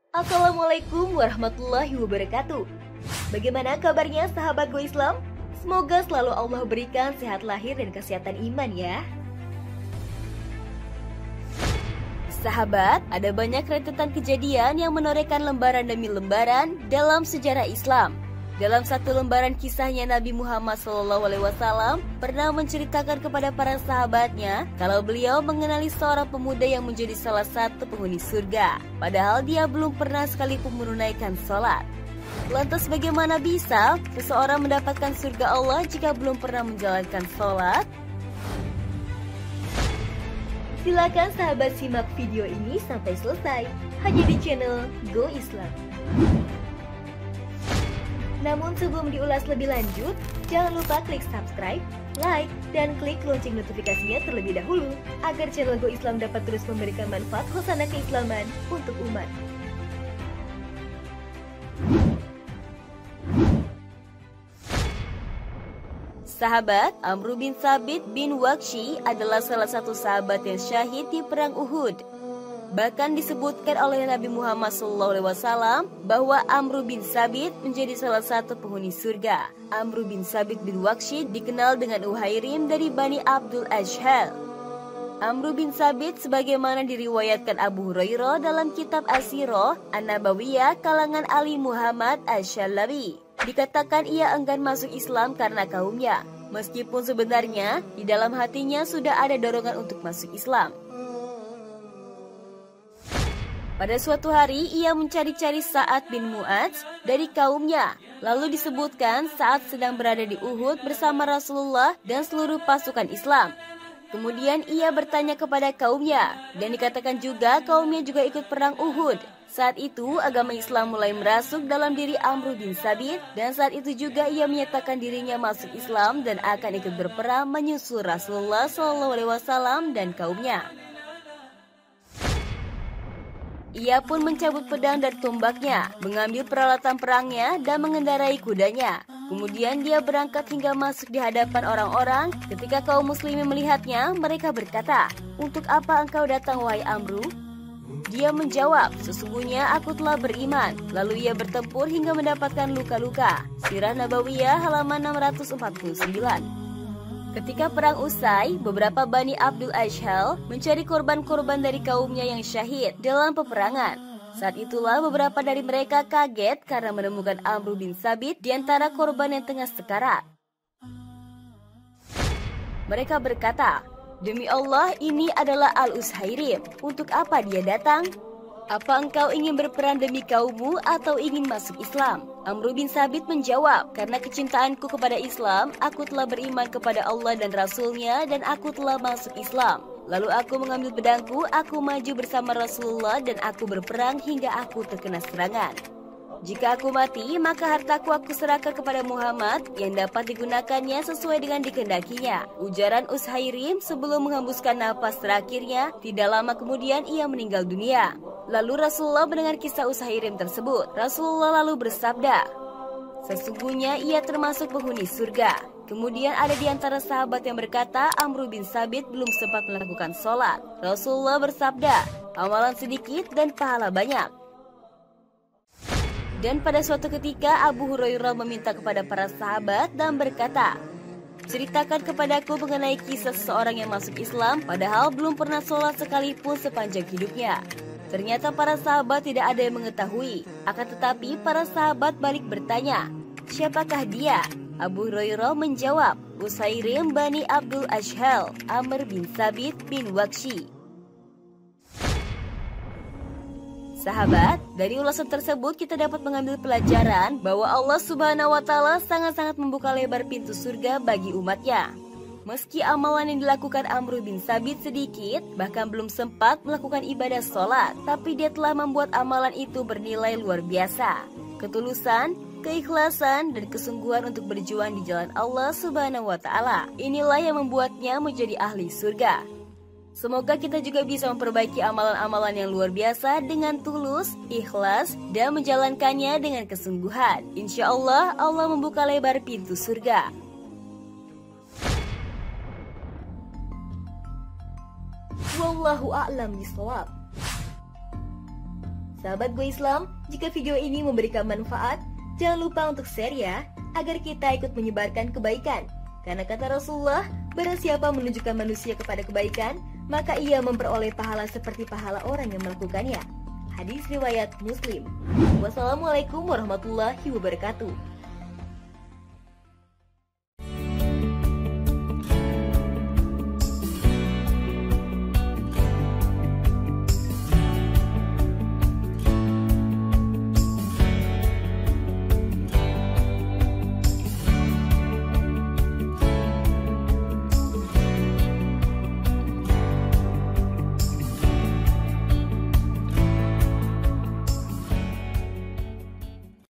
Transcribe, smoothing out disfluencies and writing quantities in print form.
Assalamualaikum warahmatullahi wabarakatuh. Bagaimana kabarnya sahabat Go Islam? Semoga selalu Allah berikan sehat lahir dan kesehatan iman ya. Sahabat, ada banyak rentetan kejadian yang menorehkan lembaran demi lembaran dalam sejarah Islam. Dalam satu lembaran kisahnya, Nabi Muhammad SAW pernah menceritakan kepada para sahabatnya kalau beliau mengenali seorang pemuda yang menjadi salah satu penghuni surga, padahal dia belum pernah sekalipun menunaikan sholat. Lantas bagaimana bisa seseorang mendapatkan surga Allah jika belum pernah menjalankan sholat? Silakan sahabat simak video ini sampai selesai, hanya di channel Go Islam. Namun sebelum diulas lebih lanjut, jangan lupa klik subscribe, like, dan klik lonceng notifikasinya terlebih dahulu agar channel Go Islam dapat terus memberikan manfaat khosana keislaman untuk umat. Sahabat, Amr bin Thabit bin Waqshi adalah salah satu sahabat yang syahid di perang Uhud. Bahkan disebutkan oleh Nabi Muhammad SAW bahwa Amr bin Thabit menjadi salah satu penghuni surga. Amr bin Thabit bin Waqshi dikenal dengan Uhairim dari Bani Abdul Ashhal. Amr bin Thabit sebagaimana diriwayatkan Abu Hurairah dalam kitab As-Sirah An-Nabawiyah kalangan Ali Muhammad Asy-Syalabi. Dikatakan ia enggan masuk Islam karena kaumnya, meskipun sebenarnya di dalam hatinya sudah ada dorongan untuk masuk Islam. Pada suatu hari ia mencari-cari Sa'ad bin Mu'adz dari kaumnya. Lalu disebutkan saat sedang berada di Uhud bersama Rasulullah dan seluruh pasukan Islam. Kemudian ia bertanya kepada kaumnya dan dikatakan juga kaumnya juga ikut perang Uhud. Saat itu agama Islam mulai merasuk dalam diri Amr bin Thabit dan saat itu juga ia menyatakan dirinya masuk Islam dan akan ikut berperang menyusul Rasulullah SAW dan kaumnya. Ia pun mencabut pedang dan tombaknya, mengambil peralatan perangnya dan mengendarai kudanya. Kemudian dia berangkat hingga masuk di hadapan orang-orang. Ketika kaum muslimin melihatnya, mereka berkata, "Untuk apa engkau datang, wahai Amru?" Dia menjawab, "Sesungguhnya aku telah beriman." Lalu ia bertempur hingga mendapatkan luka-luka. Sirah Nabawiyah halaman 649. Ketika perang usai, beberapa Bani Abdul Ashhal mencari korban-korban dari kaumnya yang syahid dalam peperangan. Saat itulah beberapa dari mereka kaget karena menemukan Amr bin Thabit di antara korban yang tengah sekarat. Mereka berkata, "Demi Allah, ini adalah Al-Ushairim. Untuk apa dia datang? Apa engkau ingin berperang demi kaummu atau ingin masuk Islam?" Amr bin Thabit menjawab, "Karena kecintaanku kepada Islam, aku telah beriman kepada Allah dan Rasul-Nya dan aku telah masuk Islam. Lalu aku mengambil pedangku, aku maju bersama Rasulullah dan aku berperang hingga aku terkena serangan. Jika aku mati, maka hartaku aku serahkan kepada Muhammad yang dapat digunakannya sesuai dengan dikehendakinya." Ujaran Ushairim sebelum menghembuskan napas terakhirnya, tidak lama kemudian ia meninggal dunia. Lalu Rasulullah mendengar kisah Ushairim tersebut. Rasulullah lalu bersabda, "Sesungguhnya ia termasuk penghuni surga." Kemudian ada di antara sahabat yang berkata Amr bin Thabit belum sempat melakukan sholat. Rasulullah bersabda, "Amalan sedikit dan pahala banyak." Dan pada suatu ketika Abu Hurairah meminta kepada para sahabat dan berkata, "Ceritakan kepadaku mengenai kisah seseorang yang masuk Islam padahal belum pernah sholat sekalipun sepanjang hidupnya." Ternyata para sahabat tidak ada yang mengetahui. Akan tetapi para sahabat balik bertanya, "Siapakah dia?" Abu Hurairah menjawab, "Ushairim Bani Abdul Ashhal, Amr bin Thabit bin Waqshi." Sahabat, dari ulasan tersebut kita dapat mengambil pelajaran bahwa Allah Subhanahu wa Ta'ala sangat-sangat membuka lebar pintu surga bagi umatnya. Meski amalan yang dilakukan Amr bin Thabit sedikit, bahkan belum sempat melakukan ibadah sholat, tapi dia telah membuat amalan itu bernilai luar biasa. Ketulusan, keikhlasan, dan kesungguhan untuk berjuang di jalan Allah Subhanahu wa Ta'ala. Inilah yang membuatnya menjadi ahli surga. Semoga kita juga bisa memperbaiki amalan-amalan yang luar biasa dengan tulus, ikhlas, dan menjalankannya dengan kesungguhan. Insya Allah, Allah membuka lebar pintu surga. Wallahu a'lam bishawab. Sahabat Go Islam, jika video ini memberikan manfaat, jangan lupa untuk share ya, agar kita ikut menyebarkan kebaikan. Karena kata Rasulullah, barang siapa menunjukkan manusia kepada kebaikan, maka ia memperoleh pahala seperti pahala orang yang melakukannya. Hadis riwayat Muslim. Wassalamualaikum warahmatullahi wabarakatuh.